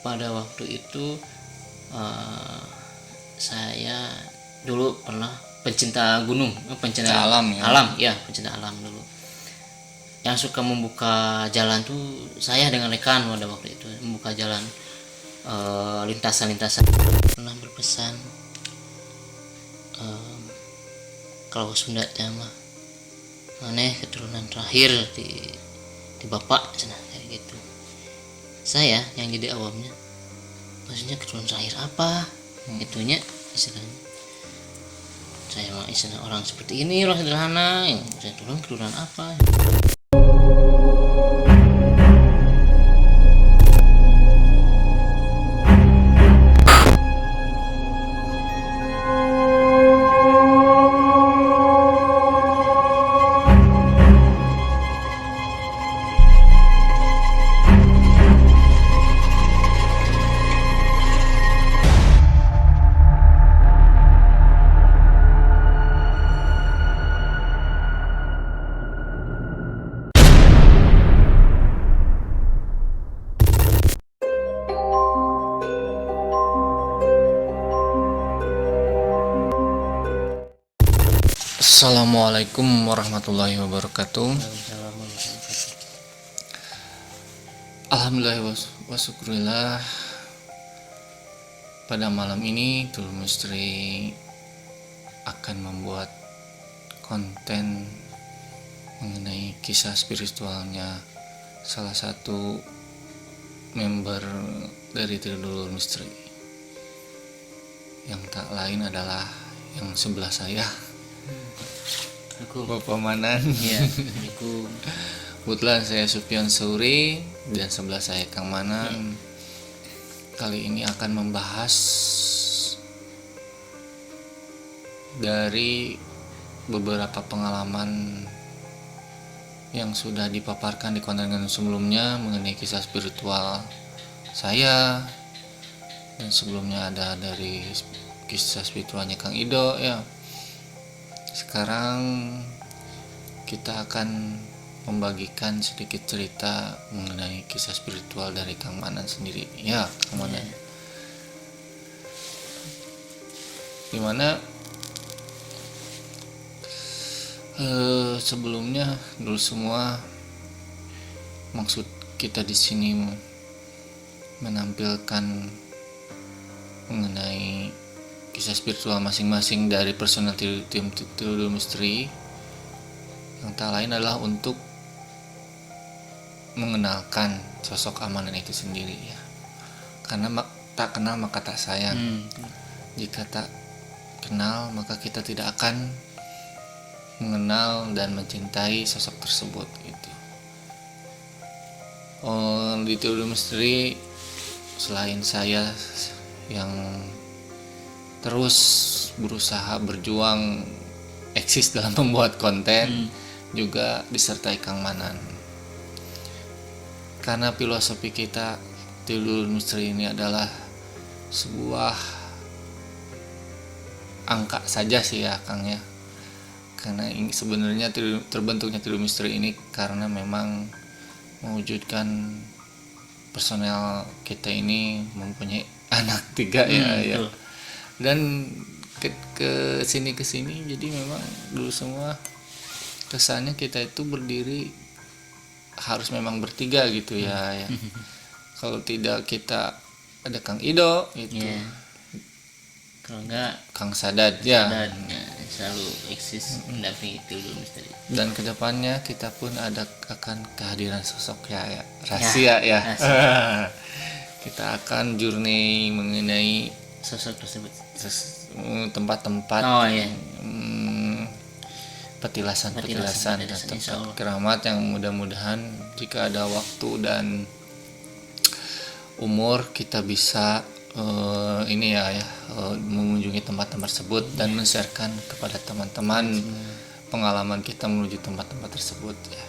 pada waktu itu saya dulu pernah pencinta gunung, pencinta alam ya. alam ya, pencinta alam dulu. Yang suka membuka jalan tuh saya dengan rekan pada waktu itu, membuka jalan lintasan-lintasan. Pernah berpesan kalau Sunda mah maneh keturunan terakhir di bapak cenah kayak gitu. Saya yang jadi awamnya, maksudnya keturunan terakhir apa? Itunya istilahnya. Saya mah istilah orang seperti ini, orang sederhana, yang saya turun keturunan apa? Assalamualaikum warahmatullahi wabarakatuh. Alhamdulillah wa syukurillah. Pada malam ini Tulus Misteri akan membuat konten mengenai kisah spiritualnya salah satu member dari Tulus Misteri, yang tak lain adalah yang sebelah saya, Bapak Manan. Iya, Assalamualaikum. Kebetulan saya Sufyan Sauri dan sebelah saya Kang Manan. Kali ini akan membahas dari beberapa pengalaman yang sudah dipaparkan di konten sebelumnya mengenai kisah spiritual saya, dan sebelumnya ada dari kisah spiritualnya Kang Ido ya. Sekarang kita akan membagikan sedikit cerita mengenai kisah spiritual dari Kang Manan sendiri. Ya, Kang Manan. Dimana sebelumnya dulu semua maksud kita di sini menampilkan mengenai kisah spiritual masing-masing dari personal tim Tulus Misteri, yang tak lain adalah untuk mengenalkan sosok Amanan itu sendiri ya. Karena tak kenal maka tak sayang. Jika tak kenal maka kita tidak akan mengenal dan mencintai sosok tersebut gitu. Di Tulus Misteri selain saya yang terus berusaha berjuang eksis dalam membuat konten, juga disertai Kang Manan. Karena filosofi kita Tulus Misteri ini adalah sebuah angka saja sih ya Kang ya. Karena ini sebenarnya terbentuknya Tulus Misteri ini karena memang mewujudkan personel kita ini mempunyai anak 3 ya. Dan ke sini jadi memang dulu semua kesannya kita itu berdiri harus memang bertiga gitu ya. Kalau tidak kita ada Kang Ido itu, kalau enggak Kang Sadad ya, selalu eksis mendampingi Tulus Misteri. Dan kedepannya kita pun akan kehadiran sosok ya rahasia ya. Kita akan journey mengenai sosok tersebut, tempat-tempat petilasan tempat keramat yang mudah-mudahan jika ada waktu dan umur kita bisa mengunjungi tempat-tempat tersebut dan men-sharekan kepada teman-teman pengalaman kita menuju tempat-tempat tersebut ya.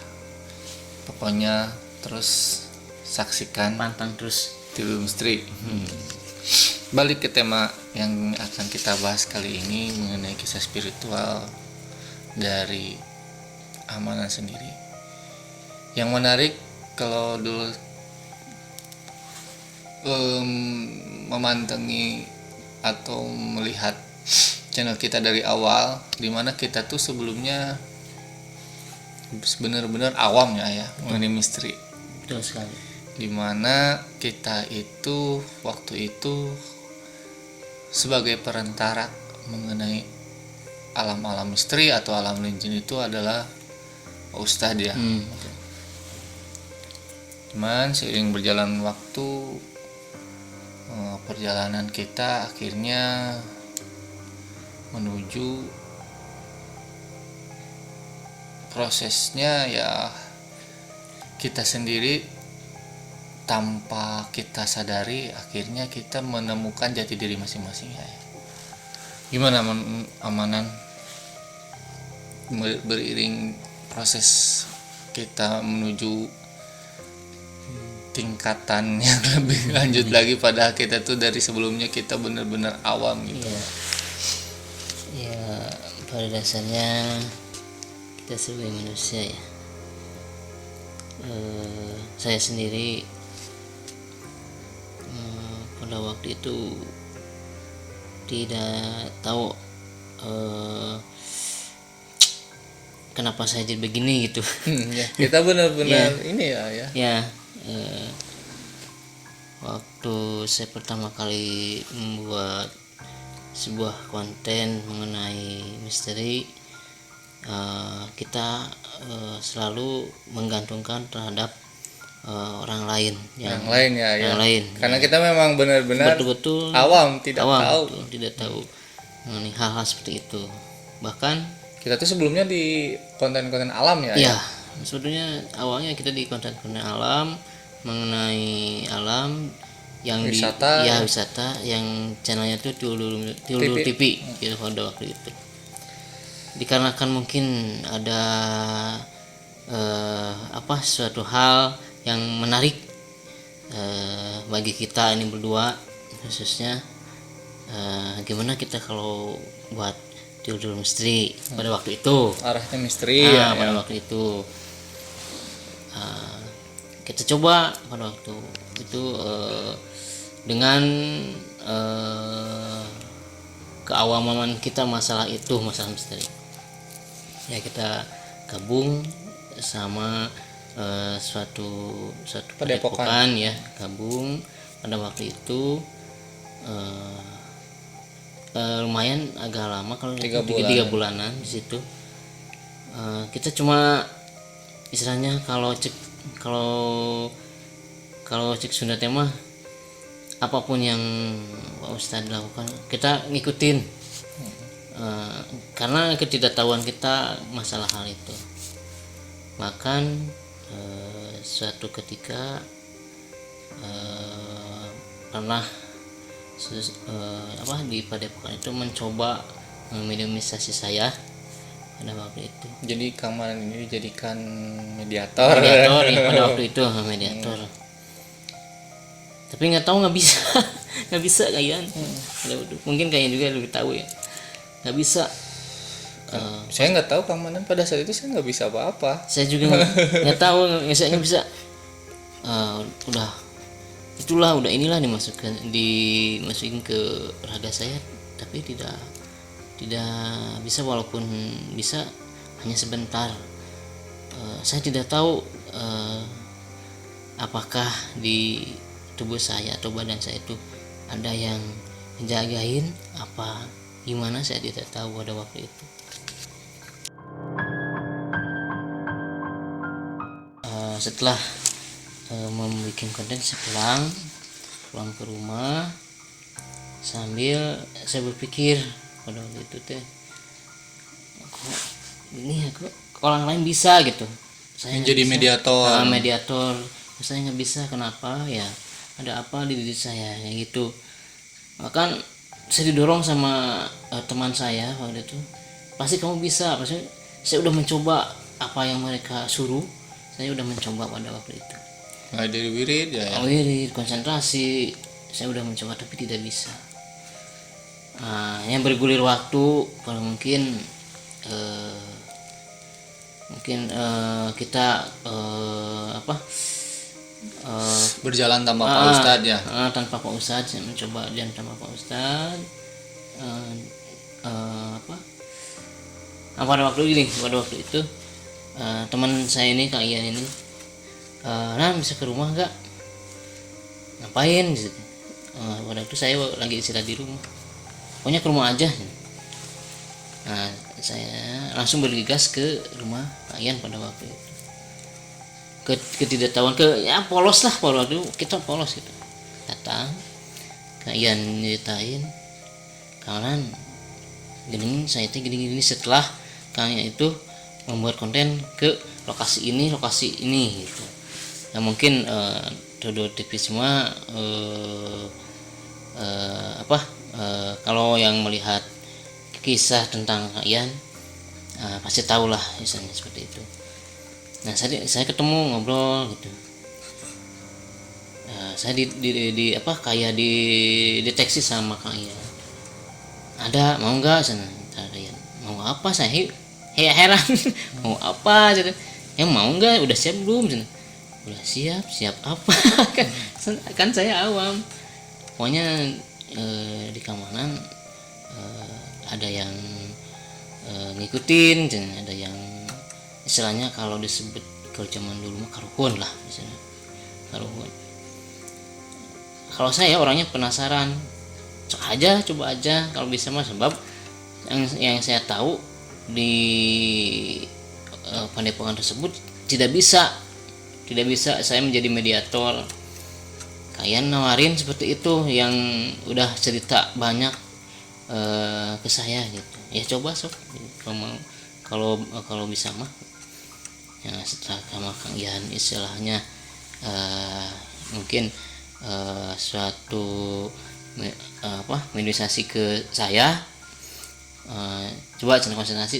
Pokoknya terus saksikan, pantang terus Tulus Misteri. Balik ke tema yang akan kita bahas kali ini mengenai kisah spiritual dari Amanan sendiri. Yang menarik kalau dulu memandangi atau melihat channel kita dari awal, dimana kita tuh sebelumnya benar-benar awam ya mengenai misteri. Betul sekali. Dimana kita itu waktu itu sebagai perantara mengenai alam-alam misteri atau alam jin itu adalah Pak Ustadz ya. Betul. Cuman seiring berjalan waktu, perjalanan kita akhirnya menuju prosesnya ya kita sendiri tanpa kita sadari akhirnya kita menemukan jati diri masing-masing ya. Gimana Amanan beriring proses kita menuju tingkatan yang lebih lanjut lagi, pada kita tuh dari sebelumnya kita benar-benar awam gitu. Ya pada dasarnya kita sebagai manusia ya, saya sendiri pada waktu itu tidak tahu kenapa saya jadi begini gitu. Kita benar-benar ini ya. Waktu saya pertama kali membuat sebuah konten mengenai misteri, kita selalu menggantungkan terhadap orang lain yang lain karena kita memang benar-benar betul-betul awam, tidak tahu mengenai hal-hal seperti itu. Bahkan kita tuh sebelumnya di konten-konten alam ya. Sebetulnya awalnya kita di konten-konten alam, mengenai alam yang wisata, wisata yang channelnya itu Tiulur TV gitu pada waktu itu. Dikarenakan mungkin ada suatu hal yang menarik bagi kita ini berdua khususnya, gimana kita kalau buat Tiulur misteri pada waktu itu, arahnya misteri pada waktu itu kita coba pada waktu itu dengan keawaman kita masalah misteri ya, kita gabung sama suatu padepokan ya, gabung pada waktu itu. Lumayan agak lama, kalau 3 bulanan di situ. Kita cuma istilahnya kalau cek Sunda tema, apapun yang Pak Ustadz lakukan kita ngikutin, karena ketidaktahuan kita masalah hal itu. Bahkan suatu ketika pernah di padepokan itu mencoba memediumisasi saya pada waktu itu. Jadi Kang Manan ini dijadikan mediator ya pada waktu itu, mediator. Tapi nggak bisa kayaknya. Mungkin kayaknya juga lebih tahu ya, nggak bisa. Saya nggak tahu Kang Manan pada saat itu, saya nggak bisa apa-apa. Saya juga nggak tahu, saya nggak bisa. Udah inilah dimasukin ke raga saya, tapi tidak bisa, walaupun bisa hanya sebentar. Saya tidak tahu apakah di tubuh saya atau badan saya itu ada yang menjagain apa gimana, saya tidak tahu pada waktu itu. Setelah membuat konten, saya pulang ke rumah sambil saya berpikir pada waktu itu kok orang lain bisa gitu, saya jadi bisa, mediator saya nggak bisa, kenapa ya, ada apa di diri saya kayak gitu. Bahkan saya didorong sama teman saya waktu itu, pasti kamu bisa, pasti. Saya udah mencoba apa yang mereka suruh, saya udah mencoba pada waktu itu. Dari wirid ya. Wirid, konsentrasi, saya udah mencoba tapi tidak bisa. Yang bergulir waktu, kalau mungkin kita berjalan tanpa Pak Ustadz ya. Tanpa Pak Ustadz, saya mencoba dan tanpa Pak Ustadz. Pada waktu itu teman saya ini, Kang Ian ini, nah bisa ke rumah nggak, ngapain gitu. Pada waktu saya lagi istirahat di rumah, pokoknya ke rumah aja. Nah saya langsung bergegas ke rumah Kang Ian pada waktu itu. Ketidaktahuan, polos lah, waktu kita polos gitu. Datang Kang Ian nyeritain, kawan gini saya gini setelah Kang Ian itu membuat konten ke lokasi ini gitu. Nah mungkin Dodo TV semua kalau yang melihat kisah tentang Kang Ian pasti tahu lah misalnya seperti itu. Nah saya ketemu ngobrol gitu. Saya kayak dideteksi sama Kang Ian. Ada mau nggak sana? Mau apa? Saya heran. Mau apa? Mau nggak? Udah siap belum? Udah siap apa? kan saya awam. Pokoknya di keamanan ada yang ngikutin, ada yang istilahnya kalau disebut kalau zaman dulu mah karuhun lah misalnya, karuhun. Kalau saya orangnya penasaran, coba aja kalau bisa mah, sebab yang saya tahu di padepokan tersebut tidak bisa saya menjadi mediator. Kalian nawarin seperti itu yang udah cerita banyak ke saya gitu. Ya coba sok kalau bisa mah. Ya, setelah sama Kang Ian istilahnya mungkin suatu mediasi ke saya, coba konsentrasi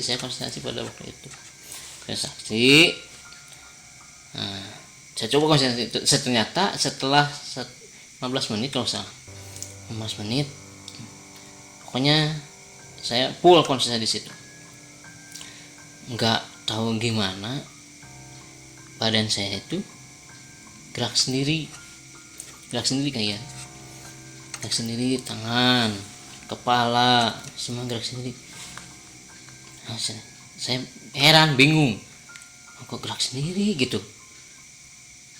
pada waktu itu konsentrasi. Saya coba konsentrasi, ternyata setelah 15 menit kalau salah 15 menit pokoknya saya full konsentrasi di situ. Nggak tahu gimana badan saya itu gerak sendiri kayak gerak sendiri, tangan, kepala semua gerak sendiri. Nah, saya heran, bingung, kok gerak sendiri gitu.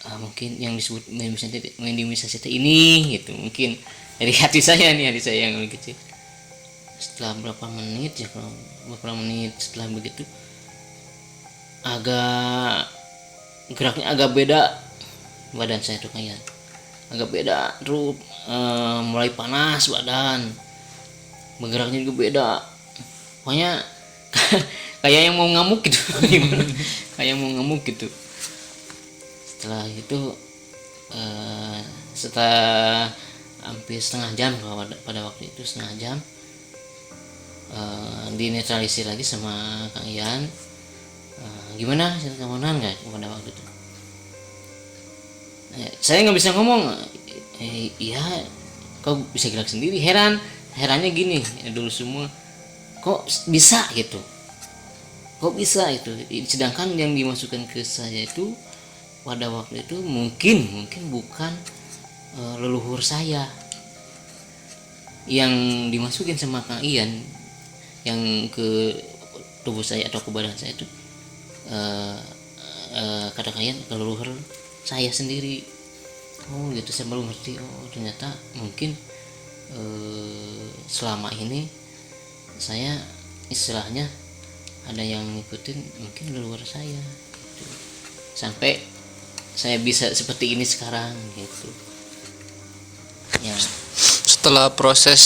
Mungkin yang disebut mediumisasi ini gitu, mungkin dari hati saya yang lebih kecil. Setelah beberapa menit setelah begitu geraknya agak beda, badan saya tuh kayak agak beda terus, mulai panas badan, bergeraknya juga beda, pokoknya kayak yang mau ngamuk gitu. Kayak mau ngamuk gitu. Setelah itu setelah hampir setengah jam, pada waktu itu setengah jam, dinetralisir lagi sama Kang Ian. Gimana keamanan nggak pada waktu itu? Saya nggak bisa ngomong. Iya, kok bisa gerak sendiri? Herannya gini dulu semua, kok bisa gitu? Sedangkan yang dimasukkan ke saya itu pada waktu itu mungkin bukan leluhur saya yang dimasukin sama Kang Ian, yang ke tubuh saya atau ke badan saya itu kata Kang Ian leluhur saya sendiri. Oh gitu, saya baru ngerti, oh ternyata mungkin selama ini saya istilahnya ada yang ngikutin mungkin leluhur saya gitu. Sampai saya bisa seperti ini sekarang gitu ya. Setelah proses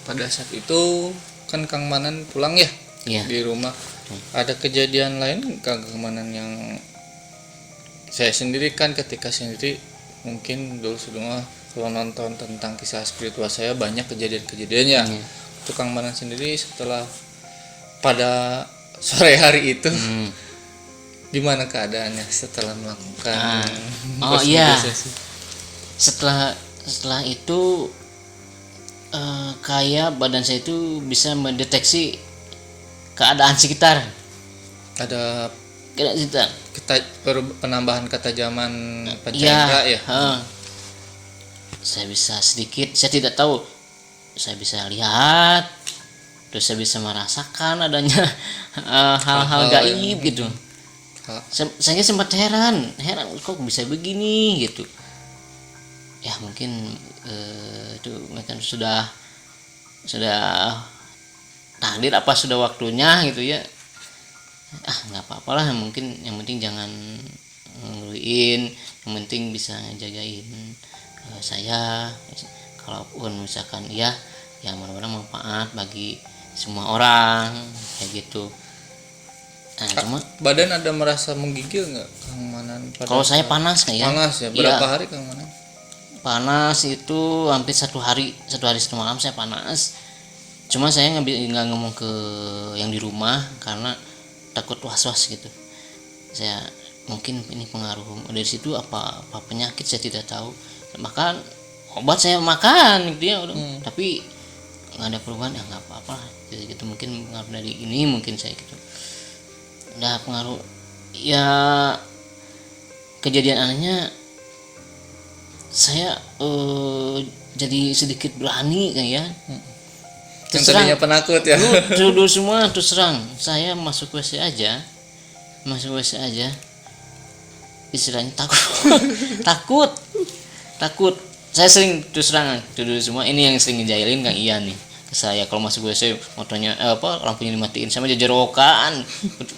pada saat itu kan Kang Manan pulang ya, di rumah. Ada kejadian lain Kang Manan yang saya sendiri kan ketika sendiri mungkin dulu semua kalau nonton tentang kisah spiritual saya banyak kejadian-kejadiannya. Untuk Kang Manan sendiri setelah pada sore hari itu gimana keadaannya setelah melakukan setelah itu kayak badan saya itu bisa mendeteksi keadaan sekitar. Ada keadaan sekitar penambahan ketajaman Iya, pancaindera ya. saya bisa sedikit, saya tidak tahu, saya bisa lihat, terus saya bisa merasakan adanya hal-hal Hal-hal gaib yang- gitu. Saya sempat heran kok bisa begini gitu. Ya mungkin itu mereka sudah takdir apa sudah waktunya gitu ya. Nggak apa-apalah, mungkin yang penting jangan ngeluin, yang penting bisa ngejagain saya. Kalaupun misalkan ya mudah-mudahan manfaat bagi semua orang kayak gitu. Cuma Badan ada merasa menggigil nggak Kang Manan? kalau saya panas kayak Panas ya. Berapa hari Kang Manan? panas itu hampir satu hari satu malam saya panas. Cuma saya nggak ngomong ke yang di rumah karena takut was-was gitu. Saya mungkin ini pengaruh dari situ apa penyakit saya tidak tahu. Makan obat saya makan gitu ya udah. Tapi nggak ada perubahan, nggak apa-apa gitu, mungkin pengaruh dari ini, mungkin saya gitu. Udah pengaruh ya. Kejadian anehnya saya jadi sedikit berani kayak Yang tadinya penakut ya. dulu semua terus serang. Saya masuk WC aja istilahnya takut. Saya sering terus serang dulu semua. Ini yang sering ngejailin Kang Ian nih ke saya, kalau masuk WC motornya lampunya dimatiin sama jejerokan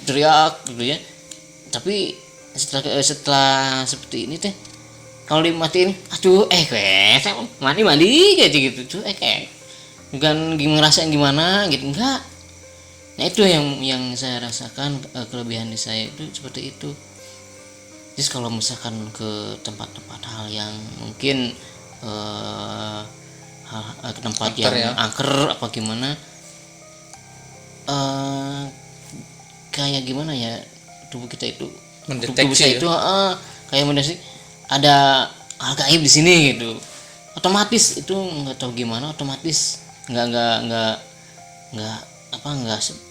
teriak gitu ya. Tapi setelah seperti ini teh, kalau dimatiin mandi kayak gitu tuh kayak bukan ngerasain gimana gitu, enggak. Nah itu yang saya rasakan, kelebihan di saya itu seperti itu. Jadi kalau misalkan ke tempat-tempat hal yang mungkin ke tempat Angker yang ya. angker apa gimana, kayak gimana ya, tubuh kita itu Mendeteksi tubuh saya ya? itu kayak mendeteksi ada hal gaib di sini gitu. Otomatis itu nggak tahu gimana, otomatis nggak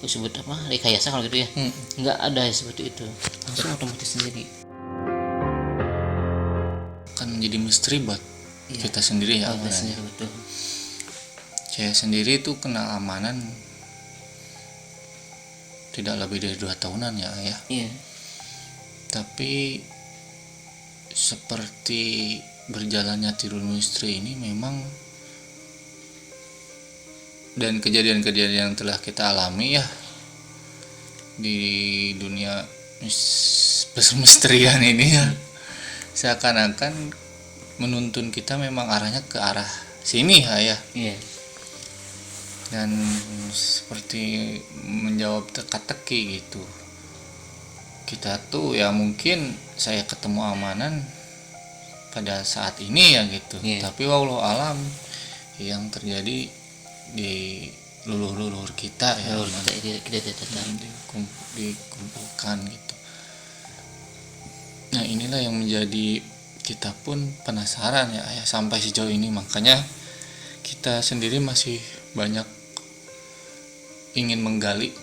sebut apa rekayasa kalau gitu ya. Nggak ada seperti itu, langsung otomatis sendiri. Kan menjadi misteri buat kita sendiri ya. Kita sendiri, betul. Saya sendiri itu kena amanan tidak lebih dari 2 tahunan ya. Iya. Tapi seperti berjalannya Tirul Misteri ini memang, dan kejadian-kejadian yang telah kita alami ya di dunia misterian ini ya, seakan-akan menuntun kita memang arahnya ke arah sini ya. Iya. Dan seperti menjawab teka-teki gitu. Kita tuh ya mungkin saya ketemu amanan pada saat ini ya gitu. Tapi wallahu alam yang terjadi di leluhur kita ya, dikumpulkan gitu. Nah inilah yang menjadi kita pun penasaran ya sampai sejauh ini. Makanya kita sendiri masih banyak ingin menggali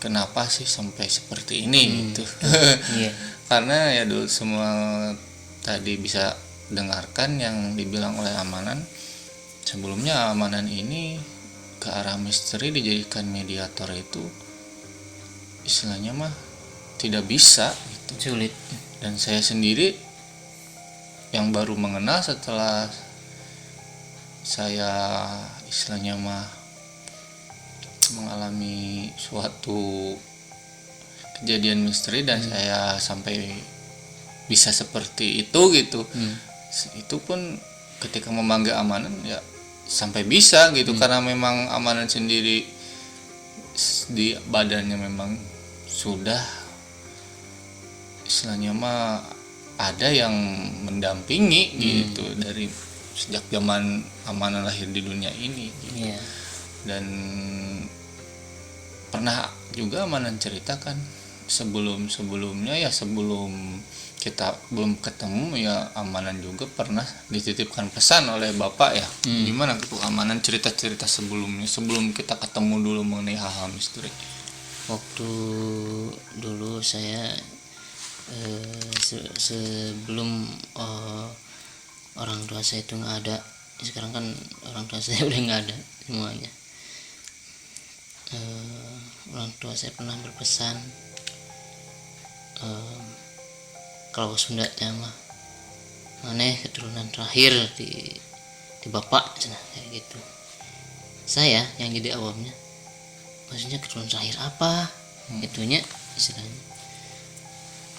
kenapa sih sampai seperti ini gitu. Karena ya dulu semua tadi bisa dengarkan yang dibilang oleh Amanan. Sebelumnya Amanan ini ke arah misteri dijadikan mediator itu istilahnya mah tidak bisa gitu. Sulit. Dan saya sendiri yang baru mengenal setelah saya istilahnya mah mengalami suatu kejadian misteri dan saya sampai bisa seperti itu gitu. Itu pun ketika memanggil Amanan ya sampai bisa gitu, karena memang Amanan sendiri di badannya memang sudah istilahnya mah ada yang mendampingi gitu dari sejak zaman Amanan lahir di dunia ini gitu. Dan pernah juga Amanan ceritakan sebelumnya ya, sebelum kita belum ketemu ya, Amanan juga pernah dititipkan pesan oleh Bapak ya. Gimana tuh Amanan cerita-cerita sebelumnya, sebelum kita ketemu dulu mengenai hal-hal misteri? Waktu dulu saya sebelum orang tua saya itu nggak ada. Sekarang kan orang tua saya udah nggak ada semuanya. Orang tua saya pernah berpesan, kalau Sunda mah maneh keturunan terakhir di bapak cenah, kayak gitu. Saya yang jadi awamnya, maksudnya keturunan terakhir apa itunya istilahnya.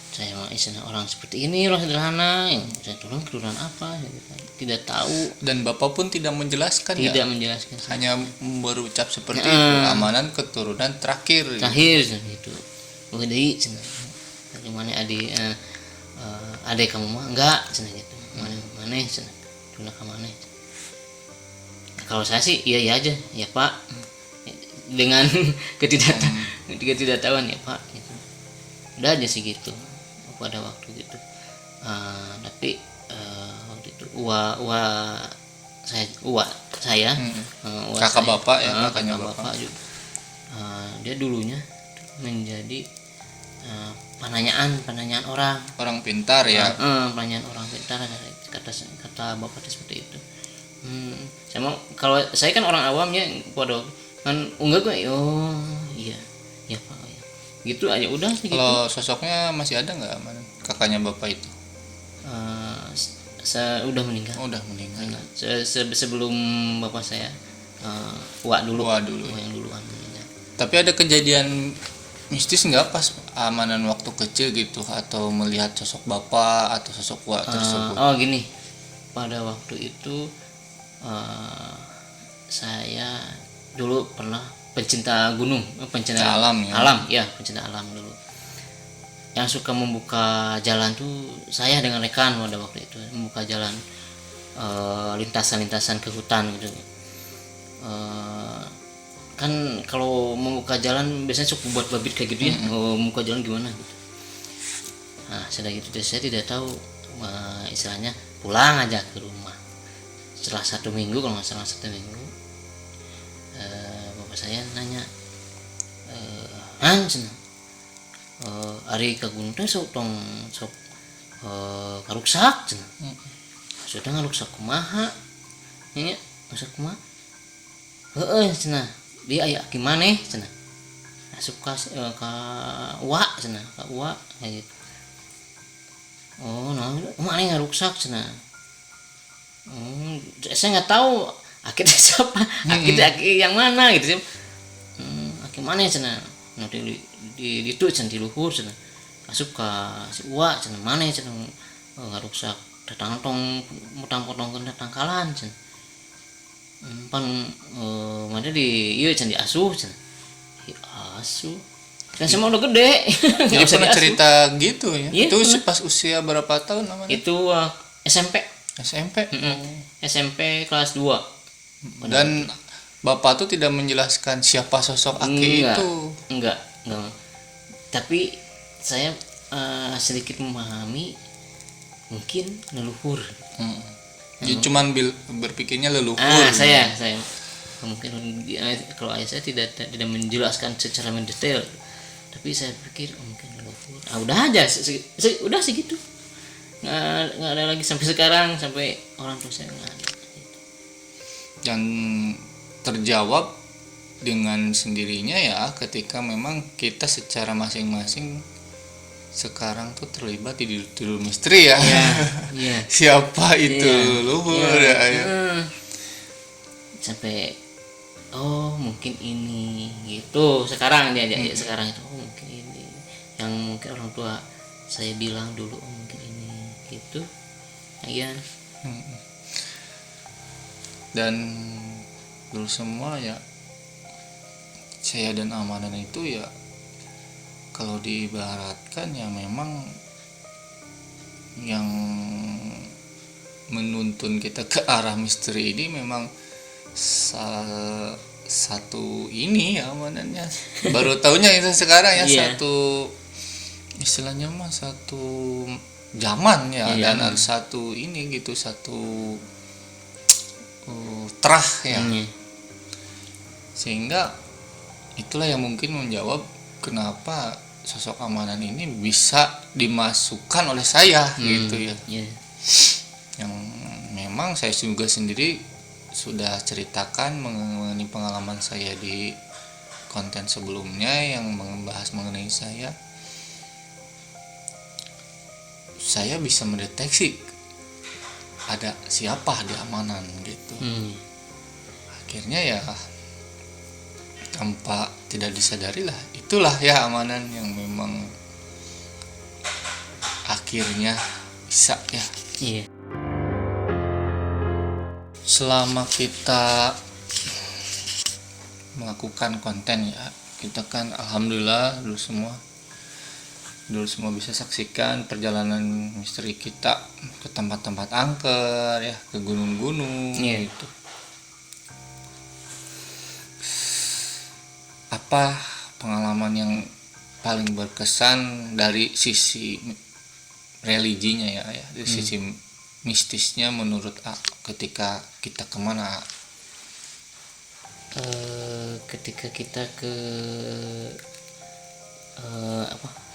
Saya mah istilah orang seperti ini, orang sederhana, yang saya turun keturunan apa gitu kan. Tidak tahu, Dan Bapak pun tidak menjelaskan tidak ya, menjelaskan. hanya berucap seperti itu, amanan keturunan terakhir. Terakhir gitu. Deui cenah. Bagaimana adik kamu mah enggak cenah gitu. Maneh cenah. Tuna ka maneh. Kalau saya sih iya aja, ya Pak. Dengan ketidaktahuan ya Pak gitu. Udah aja sih gitu pada waktu gitu. Tapi waktu itu saya Kakak saya, Bapak ya, kakak kakaknya Bapak. juga. Dia dulunya menjadi penanyaan orang. Orang pintar ya. Penanyaan orang pintar, kata bapak itu seperti itu. Sama kalau saya kan orang awamnya, pada kan enggak gue, oh iya ya Pak ya. Gitu aja udah sih gitu. Kalau sosoknya masih ada nggak amanan kakaknya Bapak itu? Udah meninggal. Oh, udah meninggal. Sebelum bapak saya, Wak dulu. Wak dulu. Wak yang duluan meninggal. Tapi ada kejadian mistis nggak pas amanan waktu kecil gitu, atau melihat sosok Bapak atau sosok Wak tersebut? Gini, pada waktu itu saya dulu pernah pencinta gunung, pencinta alam ya. Pencinta alam dulu. Yang suka membuka jalan tuh saya dengan rekan pada waktu itu, membuka jalan lintasan-lintasan ke hutan gitu. Kan kalau membuka jalan biasanya suka buat babit kayak gitu ya. Membuka jalan gimana gitu. Nah, sudah gitu saya tidak tahu, istilahnya pulang aja ke rumah. Setelah 1 minggu, kalau nggak salah 1 minggu, bapak saya nanya, ari ka gunung teh sok karuksak cenah. Sudah ngaruksak kumaha? Nya maksud kumaha? Heueuh cenah. Dia aya ki maneh cenah. Asup ka uwa cenah, ka uwa kayak gitu. Oh, nah, maneh ngaruksak cenah. Saya nggak tahu akhirnya siapa, akhirnya yang mana gitu sih. Akhir mana cenah, nanti di itu cenah di luhur cenah, asup ka si uwa cenah mana cenah ngaruksak datang tong potong-potongkeun tangkalan cenah. Pan mana di ieu cenah diasuh cenah. Asuh. Kan semua udah gede. Jadi pernah cerita gitu ya. Iya, Itu pernah. pas usia berapa tahun namanya? Itu SMP. SMP. SMP kelas 2. Dan Bapak tuh tidak menjelaskan siapa sosok Aki itu. Enggak. Tapi saya sedikit memahami, mungkin leluhur. Dia cuman berpikirnya leluhur. Saya mungkin kalau ayah saya tidak menjelaskan secara mendetail, tapi saya pikir mungkin leluhur. Udah aja, udah segitu. Nggak ada lagi sampai sekarang, sampai orang tua saya nggak ada. Dan terjawab dengan sendirinya ya, ketika memang kita secara masing-masing sekarang tuh terlibat di tidur misteri ya. Iya. Siapa itu leluhur ya. Sampai mungkin ini gitu. Sekarang dia aja sekarang itu mungkin ini yang mungkin orang tua saya bilang dulu, mungkin ini gitu. Iya. Dan dulu semua ya, saya dan amanan itu ya, kalau diibaratkan ya memang yang menuntun kita ke arah misteri ini memang salah satu ini ya amanannya. Baru tahunya itu sekarang ya. Satu istilahnya mah satu zaman ya. Dan ada satu ini gitu, satu terah ya. Sehingga itulah yang mungkin menjawab kenapa sosok amanan ini bisa dimasukkan oleh saya gitu ya. Iya. Yang memang saya juga sendiri sudah ceritakan mengenai pengalaman saya di konten sebelumnya yang membahas mengenai saya bisa mendeteksi ada siapa di amanan gitu. Akhirnya ya tanpa tidak disadari lah, itulah ya amanan yang memang akhirnya bisa ya. Iya. Selama kita melakukan konten ya, kita kan alhamdulillah dulu semua bisa saksikan perjalanan misteri kita ke tempat-tempat angker ya, ke gunung-gunung gitu. Apa pengalaman yang paling berkesan dari sisi religinya ya dari sisi mistisnya menurut A ketika kita kemana? Ketika kita ke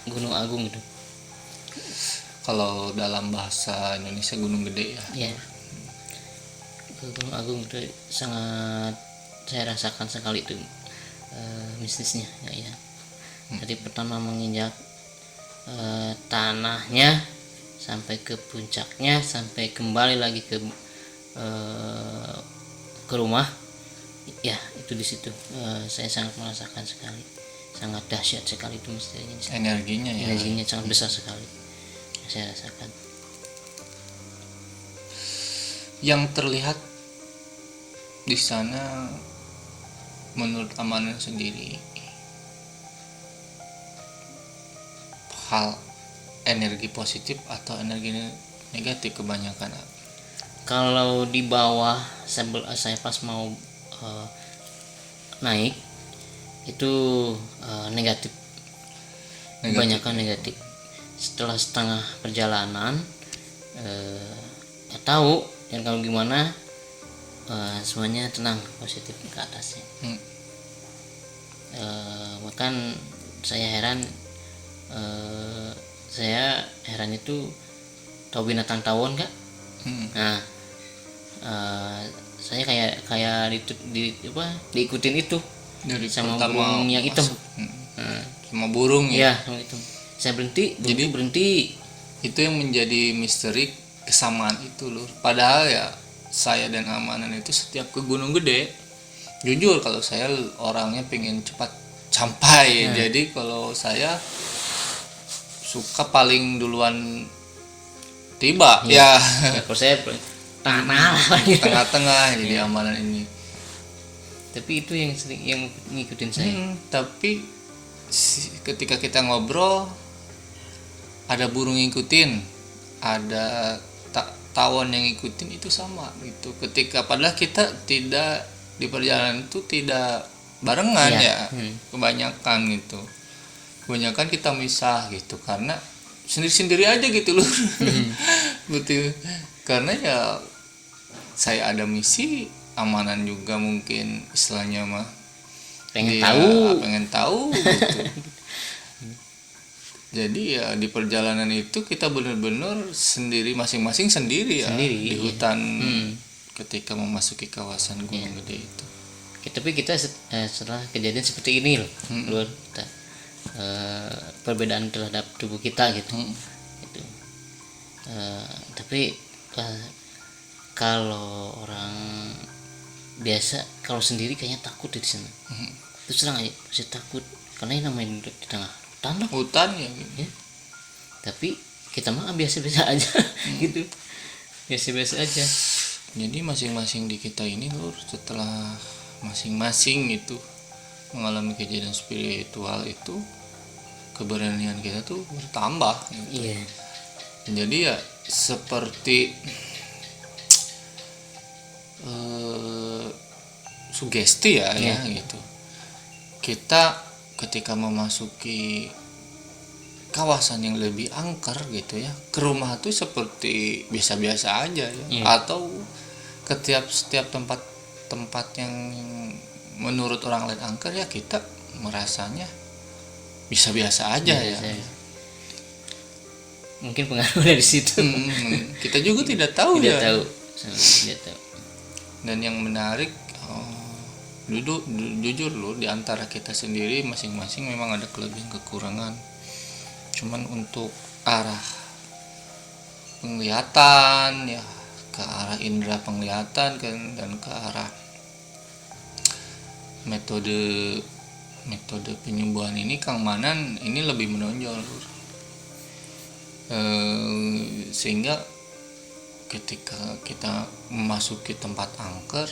Gunung Agung itu. Kalau dalam bahasa Indonesia Gunung Gede ya. Iya. Ke Gunung Agung itu sangat saya rasakan sekali itu mistisnya ya. Jadi pertama menginjak tanahnya sampai ke puncaknya, sampai kembali lagi ke rumah ya, itu di situ saya sangat merasakan sekali, sangat dahsyat sekali itu misterinya. Energinya sangat besar sekali saya rasakan. Yang terlihat di sana menurut amanan sendiri, hal energi positif atau energi negatif kebanyakan? Kalau di bawah saya pas mau naik itu negatif. Kebanyakan negatif. Setelah setengah perjalanan tahu dan kalau gimana semuanya tenang, positif ke atasnya. Bahkan saya heran itu tahu binatang tawon kak. Nah saya kayak diikutin itu dari sama burung yang hitam. Sama burung ya sama itu. Saya berhenti itu yang menjadi misteri kesamaan itu lur. Padahal ya saya dan amanan itu setiap ke Gunung Gede, jujur kalau saya orangnya pengen cepat sampai. Jadi kalau saya suka paling duluan tiba ya. Kalau saya tengah-tengah jadi amanan ini. Tapi itu yang sering yang ngikutin saya. Tapi ketika kita ngobrol ada burung ngikutin, ada tawon yang ngikutin, itu sama gitu. Ketika padahal kita tidak di perjalanan itu tidak barengan ya. Kebanyakan kita misah gitu karena sendiri-sendiri aja gitu loh. Betul. Karena ya saya ada misi, amanan juga mungkin istilahnya mah pengen tahu gitu. Jadi ya di perjalanan itu kita benar-benar sendiri, masing-masing sendiri ya di hutan ketika memasuki kawasan Gunung Gede itu. Tapi kita setelah kejadian seperti ini loh, kita perbedaan terhadap tubuh kita gitu. Tapi kalau orang biasa kalau sendiri kayaknya takut di sana. Terus terang aja masih takut karena yang namanya di tengah hutan ya. Tapi kita mah biasa-biasa aja gitu, biasa-biasa aja. Jadi masing-masing di kita ini lur, setelah masing-masing itu mengalami kejadian spiritual itu, keberanian kita tuh bertambah gitu. Jadi ya seperti sugesti ya gitu. Kita ketika memasuki kawasan yang lebih angker gitu ya, ke rumah tuh seperti biasa-biasa aja ya. Atau setiap tempat yang menurut orang lain angker ya kita merasanya bisa biasa aja ya. Mungkin pengaruh dari situ. Kita juga tidak tahu Tidak ya. tahu. Tidak tahu. Dan yang menarik, jujur loh, di antara kita sendiri masing-masing memang ada kelebihan kekurangan. Cuman untuk arah penglihatan ya, ke arah indera penglihatan kan, dan ke arah metode penyembuhan ini Kang Manan ini lebih menonjol, sehingga ketika kita memasuki tempat angker,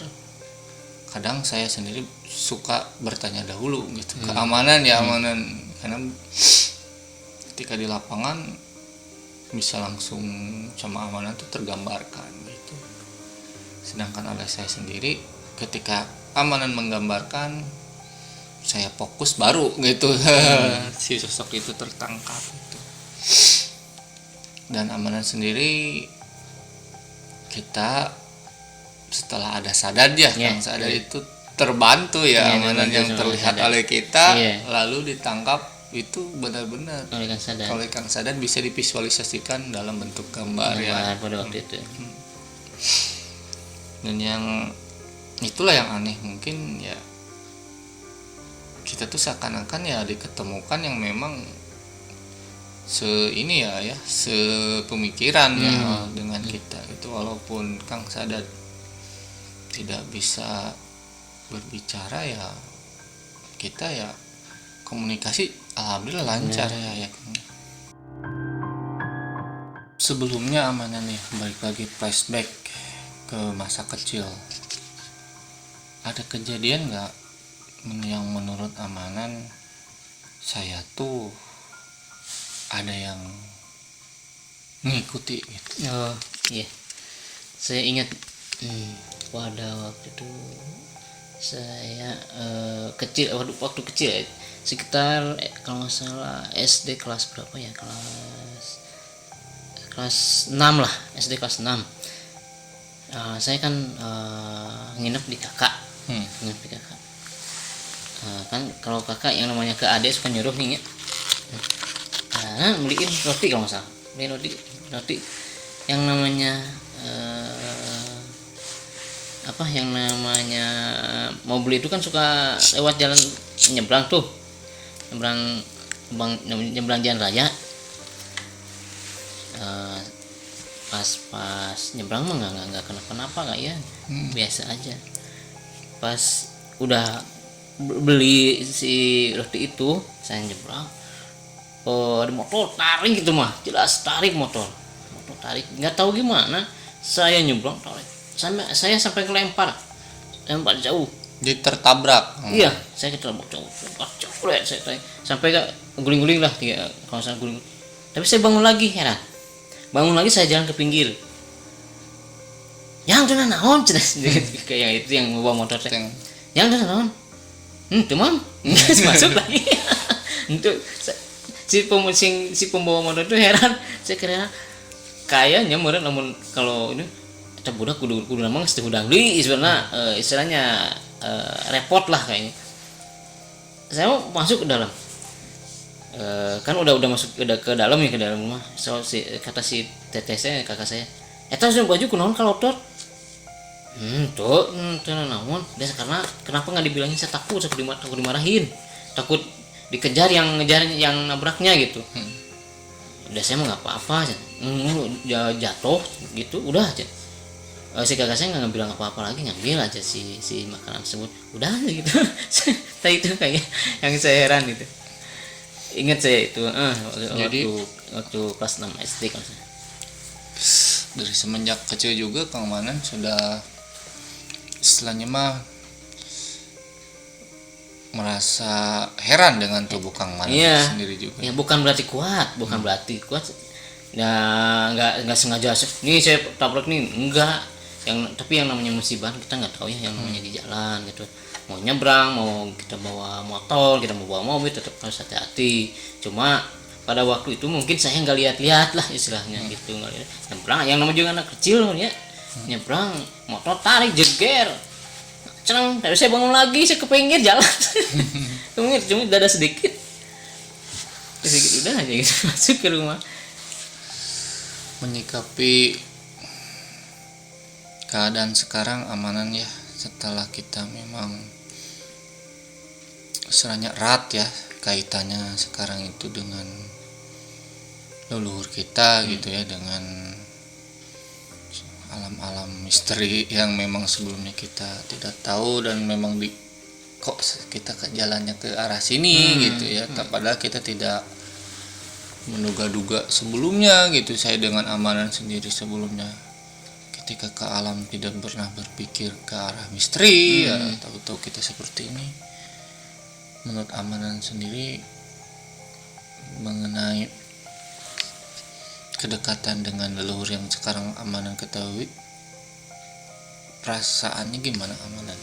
kadang saya sendiri suka bertanya dahulu gitu, keamanan ya, amanan, karena ketika di lapangan bisa langsung sama amanan itu tergambarkan gitu. Sedangkan oleh saya sendiri, ketika amanan menggambarkan, saya fokus baru gitu. Si sosok itu tertangkap gitu. Dan amanan sendiri, kita setelah ada sadar ya, Kang sadar itu terbantu ya, amanan yang terlihat oleh kita lalu ditangkap itu benar-benar oleh Kang Sadar bisa divisualisasikan dalam bentuk gambar ya pada waktu itu. Dan yang itulah yang aneh, mungkin ya kita tuh seakan-akan ya diketemukan yang memang sepemikiran ya dengan kita itu, walaupun Kang Sadar tidak bisa berbicara ya, kita ya komunikasi alhamdulillah lancar ya. Sebelumnya amanan nih, balik lagi flashback ke masa kecil. Ada kejadian nggak yang menurut amanan saya tuh ada yang mengikuti gitu? Oh iya, saya ingat pada waktu itu saya kecil, waktu kecil ya, sekitar kalau nggak salah SD kelas berapa ya, kelas 6 lah, SD kelas 6. Saya kan nginep di kakak. Kan kalau kakak yang namanya ke adik suka nyuruh nih ya, beliin roti kalau nggak salah, beliin roti yang namanya yang namanya mau beli itu kan suka lewat jalan nyebrang jalan raya. Pas nyebrang mah nggak kenapa-napa ya, biasa aja. Pas udah beli si roti itu, saya nyebrang, ada motor tarik gitu mah, jelas tarik motor tarik, nggak tahu gimana saya nyebrang tarik, saya sampai lempar jauh. Jadi tertabrak. Iya, saya ketabrak jauh, saya sampai guling-guling lah, kalau saya guling. Tapi saya bangun lagi, heran. Bangun lagi, saya jalan ke pinggir. Yang udah naon, kayak itu yang bawa motor saya. Yang udah naon, teman, masuk lagi. Untuk si pembawa motor itu heran, saya kira kayaknya meureun, namun kalau ini kita budak kudu namang setudang deui sebenarnya, istilahnya repot lah kayaknya. Saya masuk ke dalam, kan udah masuk ke dalam ya, ke dalam rumah. Kata si teteh saya, kakak saya, eta sudah baju kunaon kalotot. Tuh naon. Biasa, karena kenapa nggak dibilangin, saya takut dimarahin, takut dikejar yang nabraknya gitu. Udah saya mah nggak apa-apa aja, jatuh gitu udah aja. Si kakak saya nggak bilang apa-apa lagi, ngambil aja si makanan tersebut, udah aja gitu. Saya itu kayak yang saya heran gitu. Ingat saya itu waktu kelas 6 SD kan. Dari semenjak kecil juga Kang Manan sudah istilahnya mah merasa heran dengan tubuh Kang Manan sendiri juga. Ya bukan berarti kuat, ya nggak sengaja nih saya tabrak nih, enggak. Tapi yang namanya musibah kita nggak tahu ya, yang namanya di jalan gitu, mau nyebrang, mau kita bawa motor, kita mau bawa mobil, tetap harus hati-hati. Cuma pada waktu itu mungkin saya nggak lihat lah istilahnya gitu, nggak lihat nyebrang, yang namanya juga anak kecil ya, nyebrang motor tarik jeger, tapi saya bangun lagi, saya ke pinggir jalan. Cuma dada sedikit, udah aja gitu masuk ke rumah. Menyikapi keadaan sekarang amanan ya, setelah kita memang istilahnya erat ya kaitannya sekarang itu dengan leluhur kita gitu ya, dengan alam-alam misteri yang memang sebelumnya kita tidak tahu, dan memang kok kita ke jalannya ke arah sini gitu ya. Padahal kita tidak menduga-duga sebelumnya gitu. Saya dengan amanan sendiri sebelumnya ketika ke alam tidak pernah berpikir ke arah misteri ya, tahu-tahu kita seperti ini. Menurut amanan sendiri mengenai kedekatan dengan leluhur yang sekarang amanan ketahui, perasaannya gimana amanan?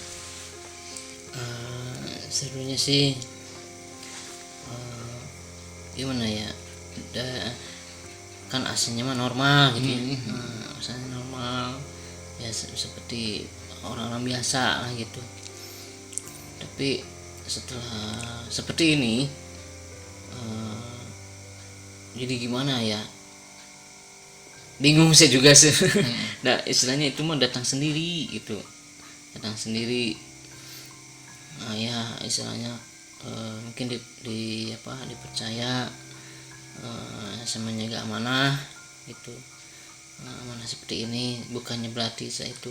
Serunya sih gimana ya, kan aslinya mah normal gitu ya. Asalnya normal ya, seperti orang-orang biasa lah gitu. Tapi setelah seperti ini jadi gimana ya, bingung saya juga sih. Nah, istilahnya itu mah datang sendiri gitu, datang sendiri. Nah ya istilahnya mungkin dipercaya sama menjaga amanah gitu. Amanah seperti ini bukannya berarti saya itu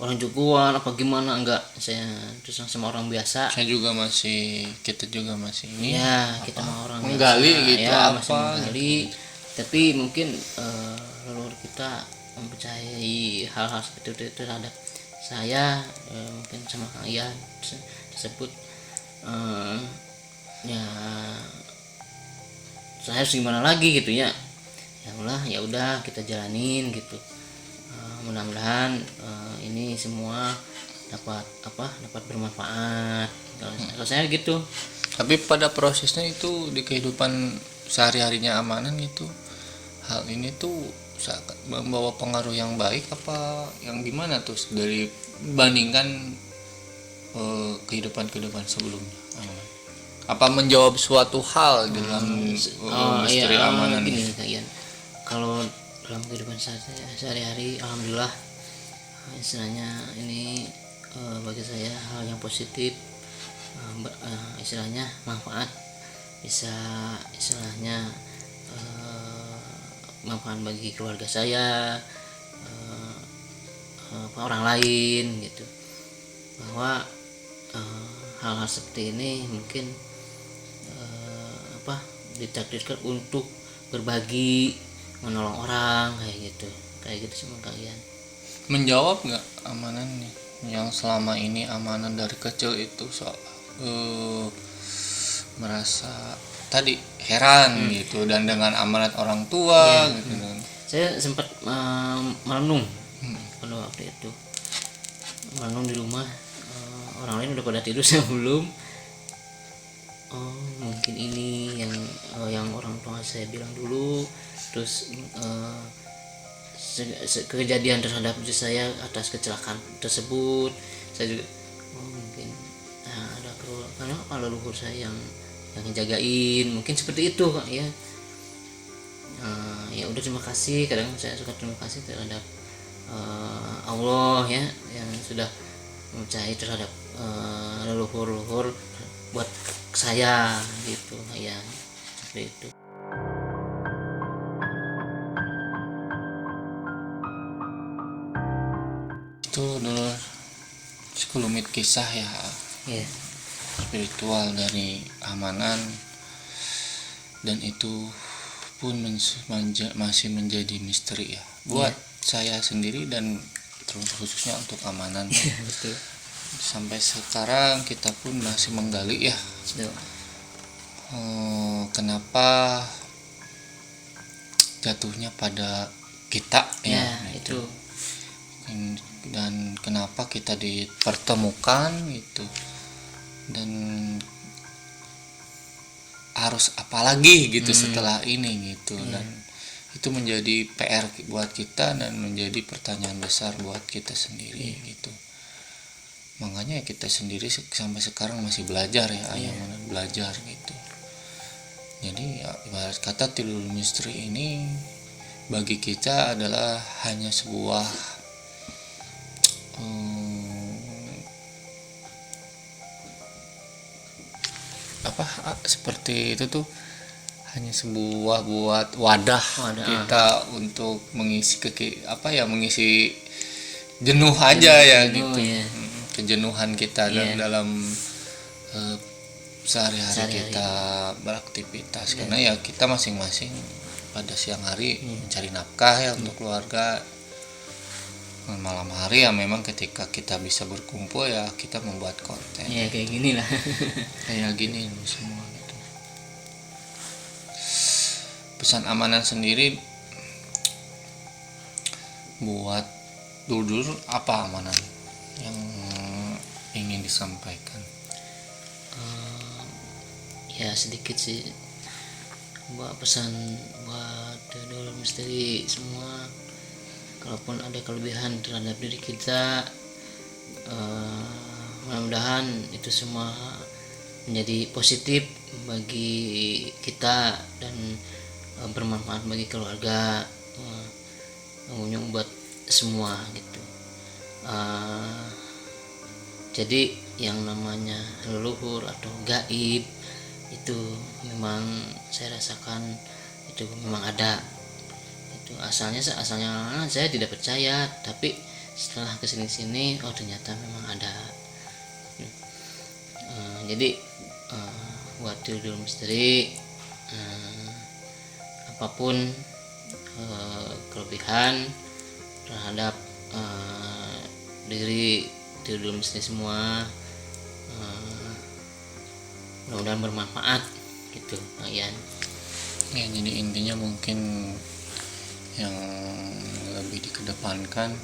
orang jagoan apa gimana, enggak. Saya terus sama orang biasa. Kita juga masih ini ya, kita mah orang menggali biasa, gitu ya, apa masih menggali gitu. Tapi mungkin leluhur kita mempercayai hal-hal seperti itu terhadap saya, mungkin sama Kang Ian tersebut. Ya saya harus gimana lagi gitu ya. Ya udah kita jalanin gitu. Mudah-mudahan ini semua dapat bermanfaat kalau saya gitu. Tapi pada prosesnya itu di kehidupan sehari-harinya amanan gitu, hal ini tuh membawa pengaruh yang baik apa yang gimana tuh dari bandingkan kehidupan sebelumnya? Apa menjawab suatu hal dalam misteri amanan? Gini kalian, kalau dalam kehidupan saya sehari-hari alhamdulillah istilahnya ini bagi saya hal yang positif, istilahnya manfaat, bisa istilahnya manfaat bagi keluarga saya, orang lain gitu, bahwa hal-hal seperti ini mungkin ditakdirkan untuk berbagi, menolong orang kayak gitu sama kalian. Menjawab nggak amanannya yang selama ini amanan dari kecil itu merasa tadi heran gitu, dan dengan amanat orang tua gitu. Saya sempat merenung pada waktu itu, merenung di rumah. Orang lain udah pada tidur, saya belum. Mungkin ini yang orang tua saya bilang dulu. Terus kejadian terhadap saya atas kecelakaan tersebut, saya juga mungkin ada karena leluhur saya yang ngejagain, mungkin seperti itu Kak ya. Ya udah, terima kasih. Kadang saya suka terima kasih terhadap Allah ya, yang sudah mempercayai terhadap leluhur buat saya gitu ya, seperti itu. Itu dulu sekelumit kisah ya, spiritual dari amanan, dan itu pun masih menjadi misteri ya buat saya sendiri, dan khususnya untuk amanan. Betul. Sampai sekarang kita pun masih menggali ya, kenapa jatuhnya pada kita ya itu, dan kenapa kita dipertemukan gitu, dan harus apa lagi gitu setelah ini gitu. Dan itu menjadi PR buat kita dan menjadi pertanyaan besar buat kita sendiri gitu. Makanya kita sendiri sampai sekarang masih belajar ya, belajar gitu. Jadi ya, ibarat kata tidur misteri ini bagi kita adalah hanya sebuah seperti itu tuh, hanya sebuah buat wadah kita untuk mengisi mengisi jenuh aja ya gitu. Kejenuhan kita dalam sehari-hari kita beraktivitas, karena ya kita masing-masing pada siang hari mencari nafkah ya untuk keluarga. Malam hari ya memang ketika kita bisa berkumpul ya kita membuat konten ya kayak gini lah. kayak gini semua gitu. Pesan amanan sendiri buat dulu apa amanan yang ingin disampaikan? Ya sedikit sih buat pesan buat tidur misteri semua. Kalaupun ada kelebihan terhadap diri kita, mudah-mudahan itu semua menjadi positif bagi kita dan bermanfaat bagi keluarga, buat semua gitu. Jadi yang namanya leluhur atau gaib itu memang saya rasakan itu memang ada. Itu asalnya saya tidak percaya, tapi setelah kesini oh ternyata memang ada. Jadi buat tidur misteri, apapun kelebihan terhadap diri tidur misteri semua, mudah-mudahan bermanfaat gitu Bang Ian. Ya, jadi intinya mungkin yang lebih dikedepankan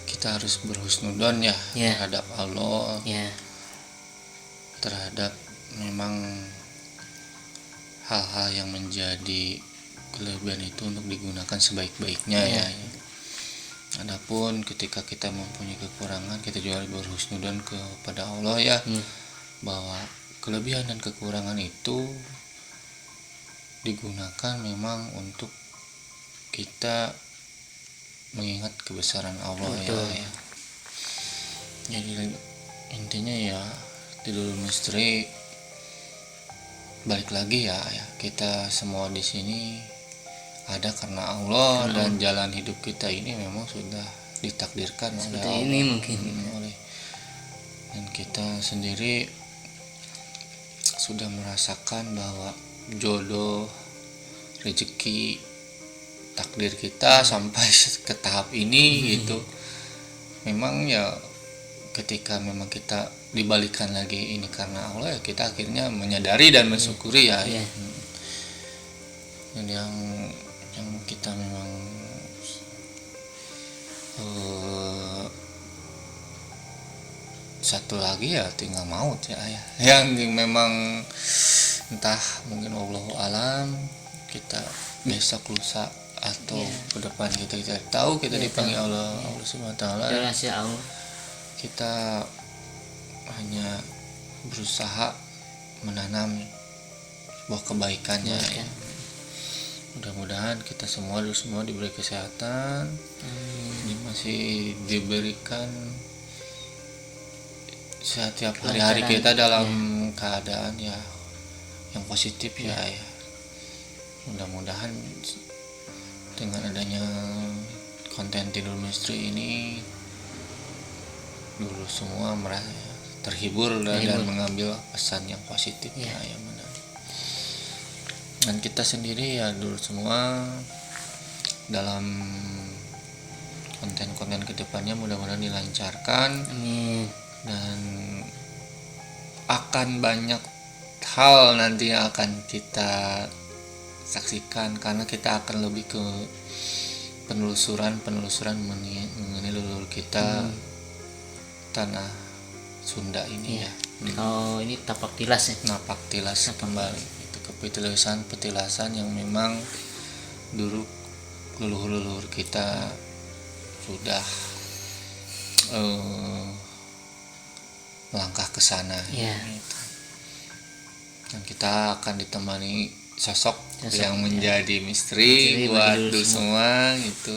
kita harus berhusnudon ya terhadap Allah, terhadap memang hal-hal yang menjadi kelebihan itu untuk digunakan sebaik-baiknya ya. Adapun ketika kita mempunyai kekurangan, kita juga berhusnudon kepada Allah ya, bahwa kelebihan dan kekurangan itu digunakan memang untuk kita mengingat kebesaran Allah. Ya. Jadi intinya ya tidur misteri balik lagi ya kita semua di sini ada karena Allah, dan jalan hidup kita ini memang sudah ditakdirkan oleh Allah. Ini mungkin dan kita sendiri sudah merasakan bahwa jodoh, rezeki, takdir kita sampai ke tahap ini gitu. Memang ya ketika memang kita dibalikan lagi ini karena Allah, ya kita akhirnya menyadari dan mensyukuri ya. Dan yang kita memang satu lagi ya tinggal maut ya, yang memang entah mungkin wallahu alam kita besok lusa atau ke depan kita tahu kita dipanggil Allah Subhanahu wa taala. Kita hanya berusaha menanam sebuah kebaikannya ya. Mudah-mudahan kita semua diberi kesehatan, ini masih diberikan setiap hari-hari kita dalam keadaan ya yang positif ya. Mudah-mudahan dengan adanya konten tidur misteri ini dulu semua merasa terhibur dan mengambil pesan yang positif ya benar. Dan kita sendiri ya dulu semua dalam konten-konten kedepannya mudah-mudahan dilancarkan. Amin. Dan akan banyak hal nanti yang akan kita saksikan, karena kita akan lebih ke penelusuran mengenai leluhur kita tanah Sunda ini ya. Oh, ini tapak tilas ya. Napak tilas kembali itu ke petilasan yang memang dulu leluhur kita sudah melangkah ke sana gitu. Dan kita akan ditemani sosok yang ya. menjadi misteri buat bagi dulu semua gitu.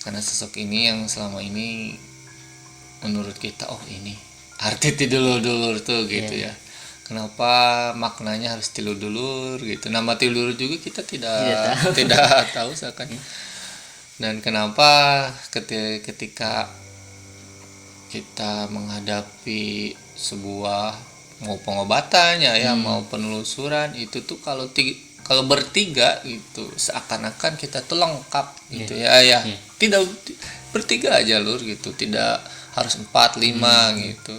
Karena sosok ini yang selama ini menurut kita, oh ini arti tidulur-dulur tuh gitu ya. Kenapa maknanya harus tilur-dulur gitu. Nama tilur juga kita tidak tahu seakan. Dan kenapa ketika kita menghadapi sebuah mau pengobatannya ya, mau penelusuran itu tuh kalau bertiga gitu seakan-akan kita tuh lengkap gitu ya. Tidak bertiga aja lur gitu, tidak harus 4, 5 gitu.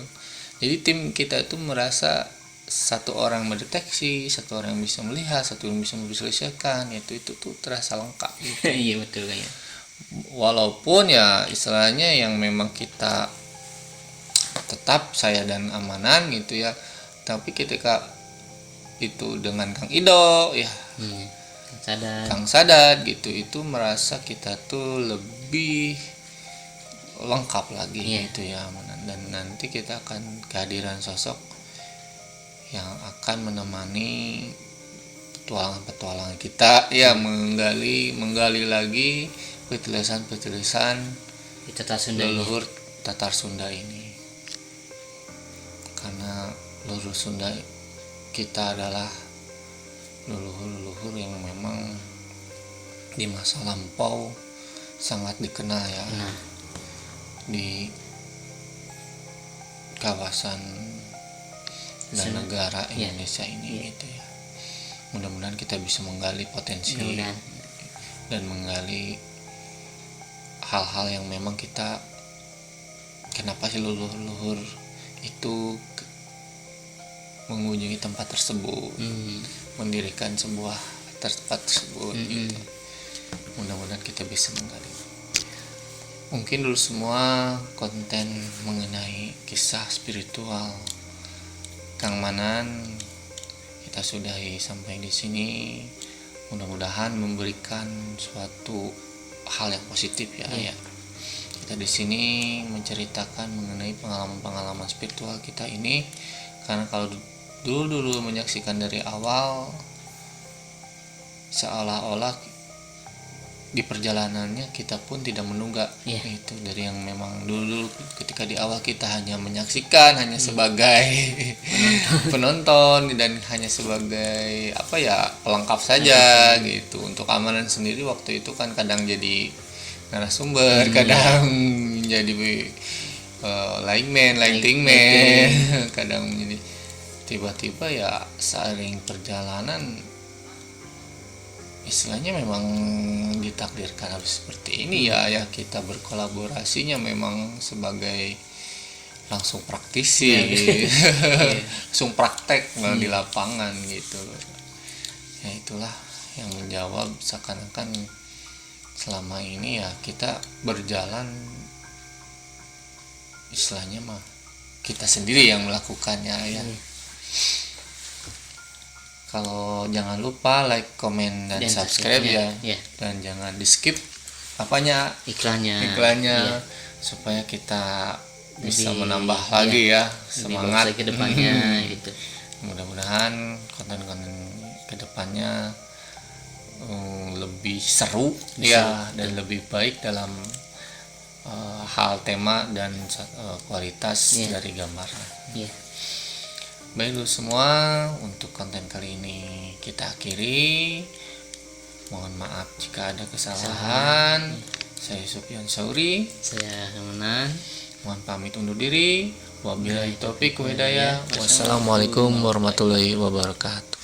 Jadi tim kita itu merasa satu orang mendeteksi, satu orang yang bisa melihat, satu yang bisa menyelesaikan, itu tuh terasa lengkap gitu. Iya betul kayaknya. Walaupun ya istilahnya yang memang kita tetap saya dan Amanan gitu ya, tapi ketika itu dengan Kang Ido ya, Kang Sadat gitu, itu merasa kita tuh lebih lengkap lagi gitu ya Amanan. Dan nanti kita akan kehadiran sosok yang akan menemani petualangan kita ya, menggali lagi petilisan leluhur Tatar Sunda ini. Karena leluhur Sunda kita adalah leluhur yang memang di masa lampau sangat dikenal ya, di kawasan dan negara Indonesia ini gitu ya. Mudah-mudahan kita bisa menggali potensi dan menggali hal-hal yang memang kita, kenapa sih leluhur itu mengunjungi tempat tersebut, mendirikan sebuah tempat tersebut gitu. Mudah-mudahan kita bisa menggali. Mungkin dulu semua konten mengenai kisah spiritual Kang Manan kita sudahi sampai di sini. Mudah-mudahan memberikan suatu hal yang positif ya. Kita di sini menceritakan mengenai pengalaman-pengalaman spiritual kita ini, karena kalau dulu menyaksikan dari awal seolah-olah di perjalanannya kita pun tidak menunggak itu dari yang memang dulu ketika di awal kita hanya menyaksikan hanya sebagai penonton dan hanya sebagai pelengkap saja gitu. Untuk Amanan sendiri waktu itu kan kadang jadi narasumber, kadang jadi lighting man, kadang menjadi tiba-tiba ya seiring perjalanan istilahnya memang ditakdirkan harus seperti ini ya kita berkolaborasinya memang sebagai langsung praktisi, langsung praktek di lapangan gitu. Ya itulah yang menjawab seakan-akan selama ini ya kita berjalan istilahnya mah kita sendiri yang melakukannya ya. Kalau jangan lupa like, komen dan subscribe ya. Dan jangan di skip iklannya supaya kita bisa menambah lagi ya semangat ke depannya gitu. Mudah-mudahan konten-konten ke depannya lebih seru dan lebih baik dalam hal tema dan kualitas dari gambar. Baik dulu semua, untuk konten kali ini kita akhiri. Mohon maaf jika ada kesalahan. Saya Sufyan Sauri, saya Amanan. Mohon pamit undur diri. Wabillahi taufiq wal hidayah. Wassalamualaikum warahmatullahi wabarakatuh.